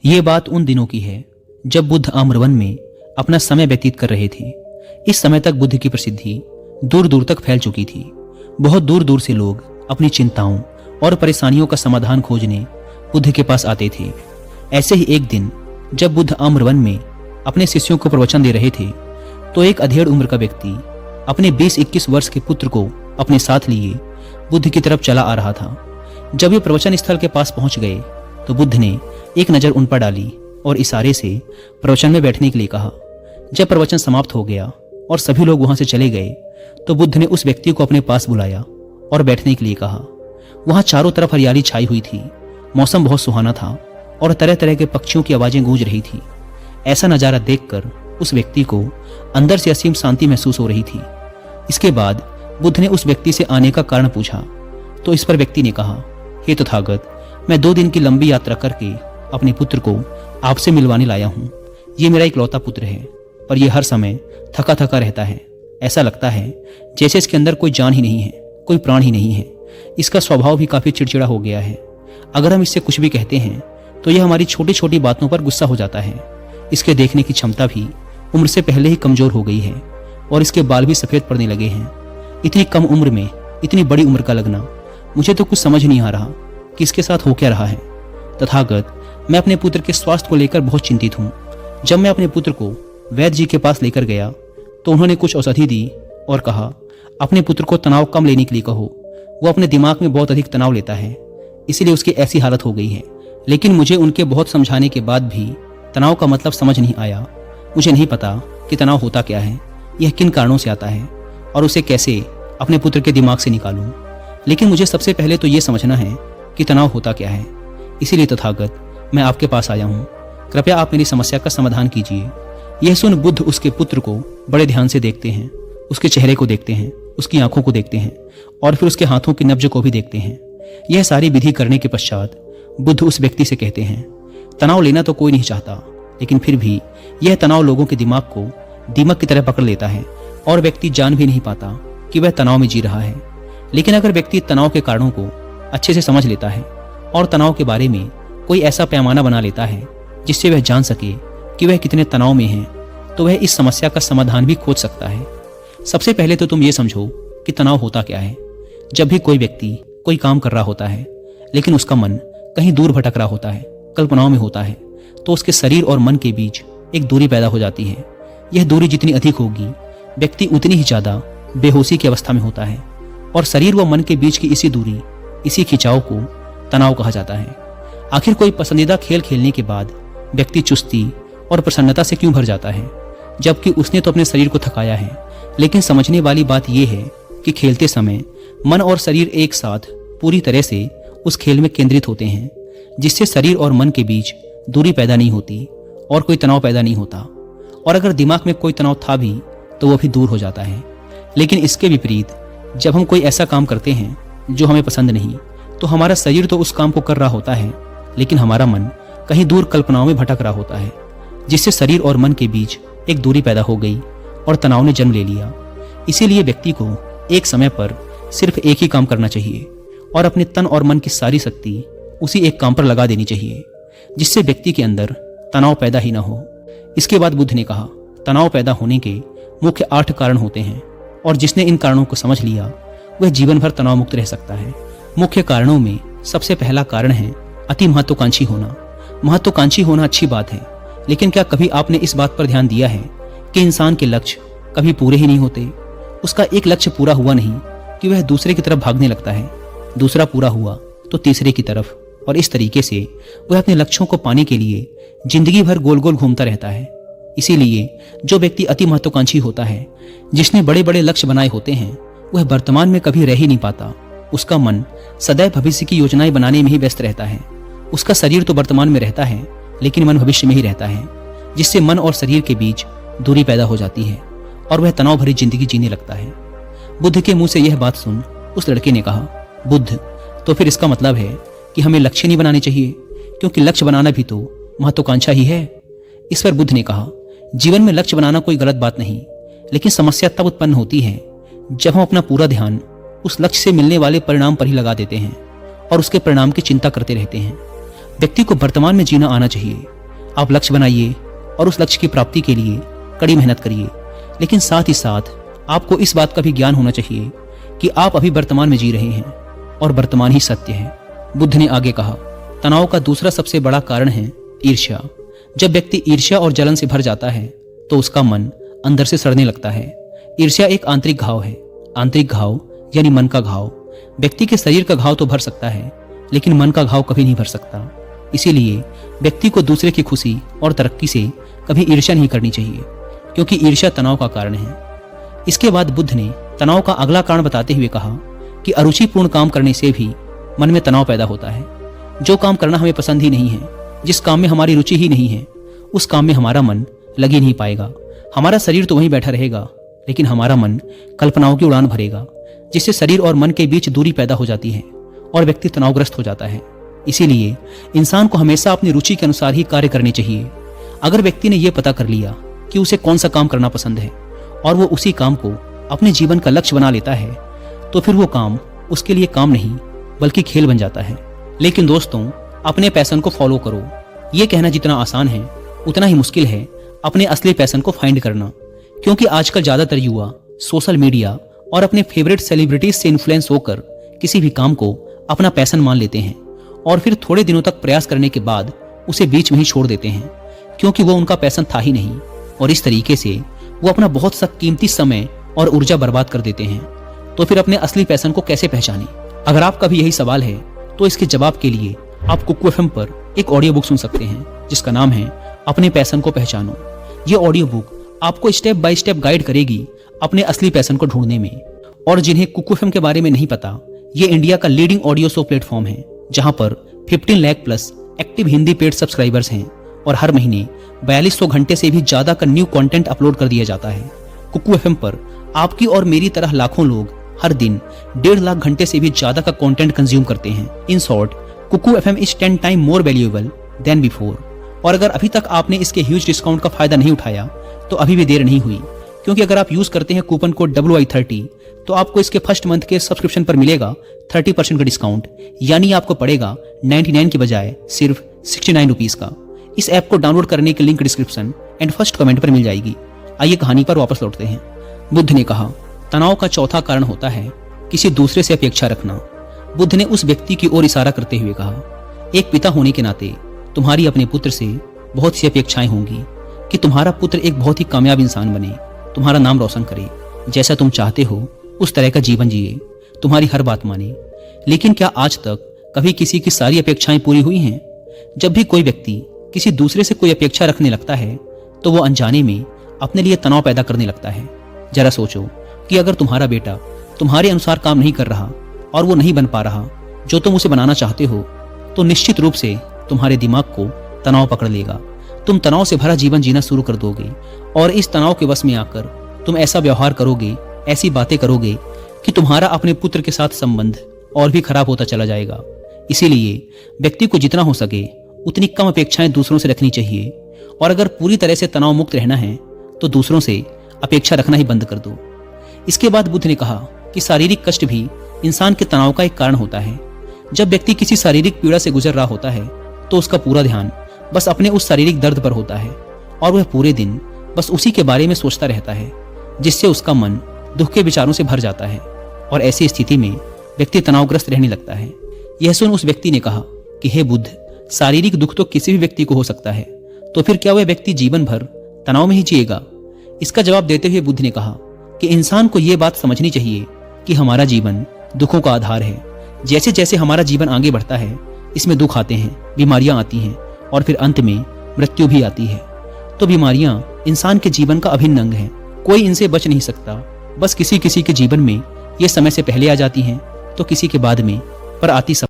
ये बात उन दिनों की है जब बुद्ध आम्रवन में अपना समय व्यतीत कर रहे थे। इस समय तक बुद्ध की प्रसिद्धि दूर दूर तक फैल चुकी थी। बहुत दूर दूर से लोग अपनी चिंताओं और परेशानियों का समाधान खोजने बुद्ध के पास आते थे। ऐसे ही एक दिन जब बुद्ध आम्रवन में अपने शिष्यों को प्रवचन दे रहे थे तो एक अधेड़ उम्र का व्यक्ति अपने 20-21 वर्ष के पुत्र को अपने साथ लिए बुद्ध की तरफ चला आ रहा था। जब वे प्रवचन स्थल के पास पहुंच गए तो बुद्ध ने एक नज़र उन पर डाली और इशारे से प्रवचन में बैठने के लिए कहा। जब प्रवचन समाप्त हो गया और सभी लोग वहां से चले गए तो बुद्ध ने उस व्यक्ति को अपने पास बुलाया और बैठने के लिए कहा। वहां चारों तरफ हरियाली छाई हुई थी, मौसम बहुत सुहाना था और तरह तरह के पक्षियों की आवाजें गूंज रही थी। ऐसा नज़ारा देखकर उस व्यक्ति को अंदर से असीम शांति महसूस हो रही थी। इसके बाद बुद्ध ने उस व्यक्ति से आने का कारण पूछा तो इस पर व्यक्ति ने कहा, हे तथागत, मैं 2 दिन की लंबी यात्रा करके अपने पुत्र को आपसे मिलवाने लाया हूँ। ये मेरा इकलौता पुत्र है, पर यह हर समय थका थका रहता है। ऐसा लगता है जैसे इसके अंदर कोई जान ही नहीं है, कोई प्राण ही नहीं है। इसका स्वभाव भी काफ़ी चिड़चिड़ा हो गया है। अगर हम इससे कुछ भी कहते हैं तो यह हमारी छोटी छोटी बातों पर गुस्सा हो जाता है। इसके देखने की क्षमता भी उम्र से पहले ही कमज़ोर हो गई है और इसके बाल भी सफ़ेद पड़ने लगे हैं। इतनी कम उम्र में इतनी बड़ी उम्र का लगना, मुझे तो कुछ समझ नहीं आ रहा कि इसके साथ हो क्या रहा है। तथागत, मैं अपने पुत्र के स्वास्थ्य को लेकर बहुत चिंतित हूँ। जब मैं अपने पुत्र को वैद्य जी के पास लेकर गया तो उन्होंने कुछ औषधि दी और कहा, अपने पुत्र को तनाव कम लेने के लिए कहो। वो अपने दिमाग में बहुत अधिक तनाव लेता है, इसीलिए उसकी ऐसी हालत हो गई है। लेकिन मुझे उनके बहुत समझाने के बाद भी तनाव का मतलब समझ नहीं आया। मुझे नहीं पता कि तनाव होता क्या है, यह किन कारणों से आता है और उसे कैसे अपने पुत्र के दिमाग से निकालूं। लेकिन मुझे सबसे पहले तो ये समझना है कि तनाव होता क्या है। इसीलिए तथागत, मैं आपके पास आया हूँ। कृपया आप मेरी समस्या का समाधान कीजिए। यह सुन बुद्ध उसके पुत्र को बड़े ध्यान से देखते हैं, उसके चेहरे को देखते हैं, उसकी आंखों को देखते हैं और फिर उसके हाथों की नब्ज को भी देखते हैं। यह सारी विधि करने के पश्चात बुद्ध उस व्यक्ति से कहते हैं, तनाव लेना तो कोई नहीं चाहता, लेकिन फिर भी यह तनाव लोगों के दिमाग को दीमक की तरह पकड़ लेता है और व्यक्ति जान भी नहीं पाता कि वह तनाव में जी रहा है। लेकिन अगर व्यक्ति तनाव के कारणों को अच्छे से समझ लेता है और तनाव के बारे में कोई ऐसा पैमाना बना लेता है जिससे वह जान सके कि वह कितने तनाव में है, तो वह इस समस्या का समाधान भी खोज सकता है। सबसे पहले तो तुम ये समझो कि तनाव होता क्या है। जब भी कोई व्यक्ति कोई काम कर रहा होता है लेकिन उसका मन कहीं दूर भटक रहा होता है, कल्पनाओं में होता है, तो उसके शरीर और मन के बीच एक दूरी पैदा हो जाती है। यह दूरी जितनी अधिक होगी, व्यक्ति उतनी ही ज्यादा बेहोशी की अवस्था में होता है और शरीर व मन के बीच की इसी दूरी, इसी खिंचाव को तनाव कहा जाता है। आखिर कोई पसंदीदा खेल खेलने के बाद व्यक्ति चुस्ती और प्रसन्नता से क्यों भर जाता है, जबकि उसने तो अपने शरीर को थकाया है। लेकिन समझने वाली बात यह है कि खेलते समय मन और शरीर एक साथ पूरी तरह से उस खेल में केंद्रित होते हैं, जिससे शरीर और मन के बीच दूरी पैदा नहीं होती और कोई तनाव पैदा नहीं होता। और अगर दिमाग में कोई तनाव था भी तो वह भी दूर हो जाता है। लेकिन इसके विपरीत जब हम कोई ऐसा काम करते हैं जो हमें पसंद नहीं, तो हमारा शरीर तो उस काम को कर रहा होता है, लेकिन हमारा मन कहीं दूर कल्पनाओं में भटक रहा होता है, जिससे शरीर और मन के बीच एक दूरी पैदा हो गई और तनाव ने जन्म ले लिया। इसीलिए व्यक्ति को एक समय पर सिर्फ एक ही काम करना चाहिए और अपने तन और मन की सारी शक्ति उसी एक काम पर लगा देनी चाहिए, जिससे व्यक्ति के अंदर तनाव पैदा ही ना हो। इसके बाद बुद्ध ने कहा, तनाव पैदा होने के मुख्य 8 कारण होते हैं और जिसने इन कारणों को समझ लिया वह जीवन भर तनाव मुक्त रह सकता है। मुख्य कारणों में सबसे पहला कारण है अति महत्वाकांक्षी होना। महत्वाकांक्षी होना अच्छी बात है, लेकिन क्या कभी आपने इस बात पर ध्यान दिया है कि इंसान के लक्ष्य कभी पूरे ही नहीं होते। उसका एक लक्ष्य पूरा हुआ नहीं कि वह दूसरे की तरफ भागने लगता है, दूसरा पूरा हुआ तो तीसरे की तरफ, और इस तरीके से वह अपने लक्ष्यों को पाने के लिए जिंदगी भर गोल गोल घूमता रहता है। इसीलिए जो व्यक्ति अति महत्वाकांक्षी होता है, जिसने बड़े बड़े लक्ष्य बनाए होते हैं, वह वर्तमान में कभी रह ही नहीं पाता। उसका मन सदैव भविष्य की योजनाएं बनाने में ही व्यस्त रहता है। उसका शरीर तो वर्तमान में रहता है, लेकिन मन भविष्य में ही रहता है, जिससे मन और शरीर के बीच दूरी पैदा हो जाती है और वह तनाव भरी जिंदगी जीने लगता है। बुद्ध के मुंह से यह बात सुन उस लड़के ने कहा, बुद्ध, तो फिर इसका मतलब है कि हमें लक्ष्य नहीं बनाने चाहिए, क्योंकि लक्ष्य बनाना भी तो महत्वाकांक्षा ही है। इस पर बुद्ध ने कहा, जीवन में लक्ष्य बनाना कोई गलत बात नहीं, लेकिन समस्या तब उत्पन्न होती है जब हम अपना पूरा ध्यान उस लक्ष्य से मिलने वाले परिणाम पर ही लगा देते हैं और उसके परिणाम की चिंता करते रहते हैं। व्यक्ति को वर्तमान में जीना आना चाहिए। आप लक्ष्य बनाइए और उस लक्ष्य की प्राप्ति के लिए कड़ी मेहनत करिए, लेकिन साथ ही साथ आपको इस बात का भी ज्ञान होना चाहिए कि आप अभी वर्तमान में जी रहे हैं और वर्तमान ही सत्य है। बुद्ध ने आगे कहा, तनाव का दूसरा सबसे बड़ा कारण है ईर्ष्या। जब व्यक्ति ईर्ष्या और जलन से भर जाता है तो उसका मन अंदर से सड़ने लगता है। ईर्ष्या एक आंतरिक घाव है। आंतरिक घाव यानी मन का घाव। व्यक्ति के शरीर का घाव तो भर सकता है, लेकिन मन का घाव कभी नहीं भर सकता। इसीलिए व्यक्ति को दूसरे की खुशी और तरक्की से कभी ईर्ष्या नहीं करनी चाहिए, क्योंकि ईर्ष्या तनाव का कारण है। इसके बाद बुद्ध ने तनाव का अगला कारण बताते हुए कहा कि अरुचिपूर्ण काम करने से भी मन में तनाव पैदा होता है। जो काम करना हमें पसंद ही नहीं है, जिस काम में हमारी रुचि ही नहीं है, उस काम में हमारा मन लग ही नहीं पाएगा। हमारा शरीर तो वहीं बैठा रहेगा, लेकिन हमारा मन कल्पनाओं की उड़ान भरेगा, जिससे शरीर और मन के बीच दूरी पैदा हो जाती है और व्यक्ति तनावग्रस्त हो जाता है। इसीलिए इंसान को हमेशा अपनी रुचि के अनुसार ही कार्य करने चाहिए। अगर व्यक्ति ने यह पता कर लिया कि उसे कौन सा काम करना पसंद है और वो उसी काम को अपने जीवन का लक्ष्य बना लेता है, तो फिर वो काम उसके लिए काम नहीं बल्कि खेल बन जाता है। लेकिन दोस्तों, अपने पैशन को फॉलो करो, ये कहना जितना आसान है उतना ही मुश्किल है अपने असली पैशन को फाइंड करना। क्योंकि आजकल ज्यादातर युवा सोशल मीडिया और अपने फेवरेट सेलिब्रिटीज से इन्फ्लुएंस होकर किसी भी काम को अपना पैशन मान लेते हैं और फिर थोड़े दिनों तक प्रयास करने के बाद उसे बीच में ही छोड़ देते हैं, क्योंकि वो उनका पैशन था ही नहीं। और इस तरीके से वो अपना बहुत सा कीमती समय और ऊर्जा बर्बाद कर देते हैं। तो फिर अपने असली पैशन को कैसे पहचानें? अगर आपका भी यही सवाल है तो इसके जवाब के लिए आप कुकू एफएम पर एक ऑडियो बुक सुन सकते हैं, जिसका नाम है अपने पैशन को पहचानो। ये ऑडियो बुक आपको स्टेप बाय स्टेप गाइड करेगी अपने असली पैशन को ढूंढने में। और जिन्हें कुकू एफएम के बारे में नहीं पता, ये इंडिया का लीडिंग ऑडियो शो प्लेटफॉर्म है, जहां पर 15 lakh plus active Hindi paid subscribers हैं और हर महीने 4200 घंटे से भी ज्यादा का न्यू कंटेंट अपलोड कर दिया जाता है। कुकू एफएम पर आपकी और मेरी तरह लाखों लोग हर दिन 1.5 लाख घंटे से भी ज्यादा का कंटेंट कंज्यूम करते हैं। In short, Kuku FM is 10 time more valuable than before. और अगर अभी तक आपने इसके ह्यूज डिस्काउंट का फायदा नहीं उठाया तो अभी भी देर नहीं हुई, क्योंकि अगर आप यूज करते हैं कूपन कोड WI30 तो आपको इसके फर्स्ट मंथ के सब्सक्रिप्शन पर मिलेगा 30% का डिस्काउंट, यानी आपको पड़ेगा 99 की बजाय सिर्फ 69 रुपीज का। इस ऐप को डाउनलोड करने की link description and first comment पर मिल जाएगी। आइए कहानी पर वापस लौटते हैं। बुद्ध ने कहा, तनाव का चौथा कारण होता है किसी दूसरे से अपेक्षा रखना। बुद्ध ने उस व्यक्ति की ओर इशारा करते हुए कहा, एक पिता होने के नाते तुम्हारी अपने पुत्र से बहुत सी अपेक्षाएं होंगी कि तुम्हारा पुत्र एक बहुत ही कामयाब इंसान बने, तुम्हारा नाम रोशन करे, जैसा तुम चाहते हो उस तरह का जीवन जिए, तुम्हारी हर बात माने। लेकिन क्या आज तक कभी किसी की सारी अपेक्षाएं पूरी हुई हैं? जब भी कोई व्यक्ति किसी दूसरे से कोई अपेक्षा रखने लगता है तो वो अनजाने में अपने लिए तनाव पैदा करने लगता है। जरा सोचो कि अगर तुम्हारा बेटा तुम्हारे अनुसार काम नहीं कर रहा और वो नहीं बन पा रहा जो तुम उसे बनाना चाहते हो, तो निश्चित रूप से तुम्हारे दिमाग को तनाव पकड़ लेगा। तुम तनाव से भरा जीवन जीना शुरू कर दोगे और इस तनाव के वश में आकर तुम ऐसा व्यवहार करोगे, ऐसी बातें करोगे कि तुम्हारा अपने पुत्र के साथ संबंध और भी खराब होता चला जाएगा। इसीलिए व्यक्ति को जितना हो सके उतनी कम अपेक्षाएं दूसरों से रखनी चाहिए, और अगर पूरी तरह से तनाव मुक्त रहना है तो दूसरों से अपेक्षा रखना ही बंद कर दो। इसके बाद बुद्ध ने कहा कि शारीरिक कष्ट भी इंसान के तनाव का एक कारण होता है। जब व्यक्ति किसी शारीरिक पीड़ा से गुजर रहा होता है तो उसका पूरा ध्यान बस अपने उस शारीरिक दर्द पर होता है और वह पूरे दिन बस उसी के बारे में सोचता रहता है, जिससे उसका मन दुख के विचारों से भर जाता है और ऐसी स्थिति में व्यक्ति तनावग्रस्त रहने लगता है। यह सुन उस व्यक्ति ने कहा कि हे बुद्ध, शारीरिक दुख तो किसी भी व्यक्ति को हो सकता है, तो फिर क्या वह व्यक्ति जीवन भर तनाव में ही जिएगा? इसका जवाब देते हुए बुद्ध ने कहा कि इंसान को यह बात समझनी चाहिए कि हमारा जीवन दुखों का आधार है। जैसे जैसे हमारा जीवन आगे बढ़ता है, इसमें दुख आते हैं, बीमारियां आती हैं और फिर अंत में मृत्यु भी आती है। तो बीमारियां इंसान के जीवन का अभिन्न अंग है, कोई इनसे बच नहीं सकता। बस किसी किसी के जीवन में ये समय से पहले आ जाती हैं तो किसी के बाद में, पर आती सब